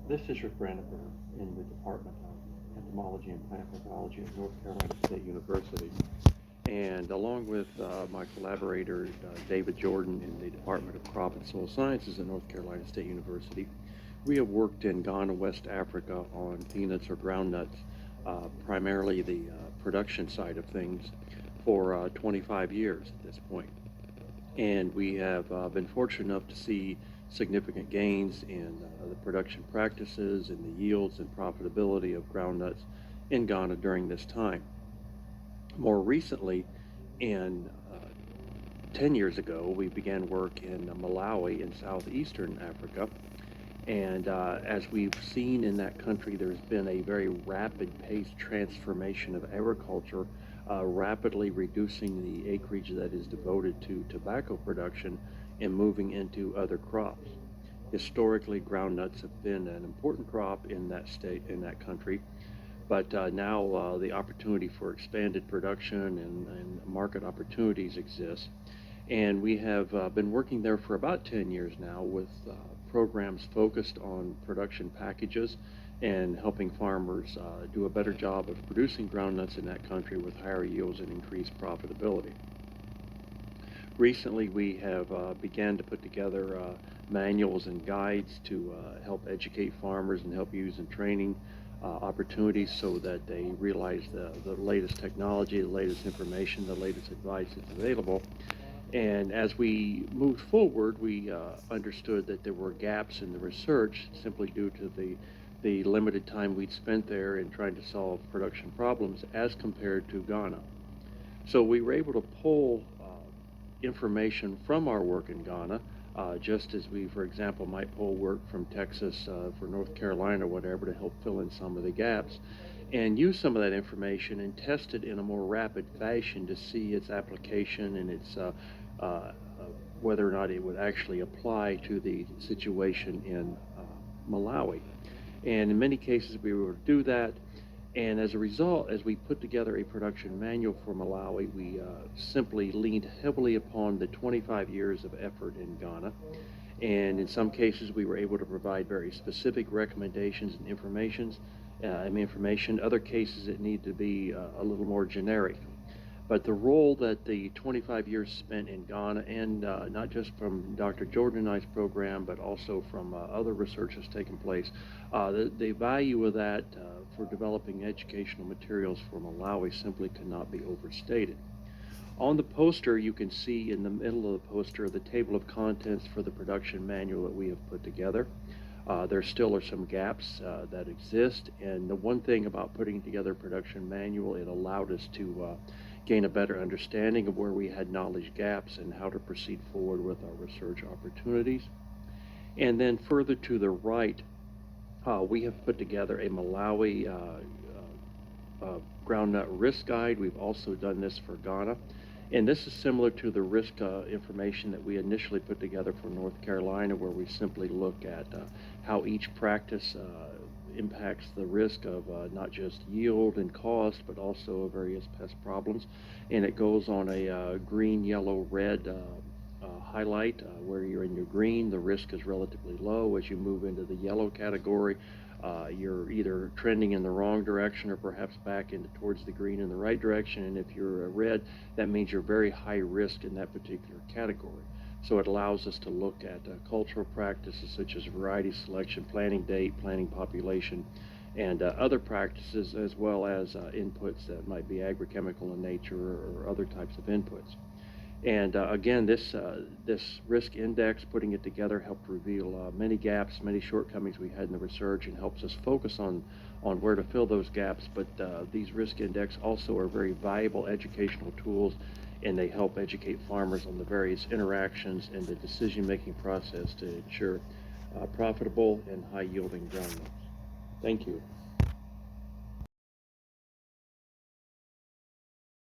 This is Rick Brandenburg in the Department of Entomology and Plant Pathology at North Carolina State University. And along with my collaborator, David Jordan in the Department of Crop and Soil Sciences at North Carolina State University, we have worked in Ghana, West Africa on peanuts or groundnuts, primarily the production side of things, for 25 years at this point. And we have been fortunate enough to see significant gains in the production practices and the yields and profitability of groundnuts in Ghana during this time. More recently, in 10 years ago, we began work in Malawi in southeastern Africa. And as we've seen in that country, there's been a very rapid paced transformation of agriculture, rapidly reducing the acreage that is devoted to tobacco production and moving into other crops. Historically, groundnuts have been an important crop in that state, in that country, but now the opportunity for expanded production and market opportunities exists. And we have been working there for about 10 years now with programs focused on production packages and helping farmers do a better job of producing groundnuts in that country with higher yields and increased profitability. Recently, we have began to put together manuals and guides to help educate farmers and help use in training opportunities so that they realize the latest technology, the latest information, the latest advice that's available. And as we moved forward, we understood that there were gaps in the research simply due to the limited time we'd spent there in trying to solve production problems as compared to Ghana. So we were able to pull information from our work in Ghana, just as we, for example, might pull work from Texas for North Carolina or whatever to help fill in some of the gaps, and use some of that information and test it in a more rapid fashion to see its application and its whether or not it would actually apply to the situation in Malawi. And in many cases, we were able to do that. And as a result, as we put together a production manual for Malawi, we simply leaned heavily upon the 25 years of effort in Ghana. And in some cases, we were able to provide very specific recommendations and information. Other cases, it needed to be a little more generic. But the role that the 25 years spent in Ghana, and not just from Dr. Jordan and I's program, but also from other research that's taken place, the value of that for developing educational materials for Malawi simply cannot be overstated. On the poster, you can see in the middle of the poster the table of contents for the production manual that we have put together. There still are some gaps that exist, and the one thing about putting together a production manual, it allowed us to gain a better understanding of where we had knowledge gaps and how to proceed forward with our research opportunities. And then further to the right, we have put together a Malawi groundnut risk guide. We've also done this for Ghana. And this is similar to the risk information that we initially put together for North Carolina, where we simply look at how each practice impacts the risk of not just yield and cost, but also various pest problems. And it goes on a green, yellow, red highlight. Where you're in your green, the risk is relatively low. As you move into the yellow category, you're either trending in the wrong direction or perhaps back into towards the green in the right direction. And if you're a red, that means you're very high risk in that particular category. So it allows us to look at cultural practices such as variety selection, planting date, planting population, and other practices, as well as inputs that might be agrochemical in nature or other types of inputs. And again, this risk index, putting it together, helped reveal many gaps, many shortcomings we had in the research, and helps us focus on where to fill those gaps. But these risk index also are very valuable educational tools, and they help educate farmers on the various interactions and the decision-making process to ensure profitable and high-yielding groundnuts. Thank you.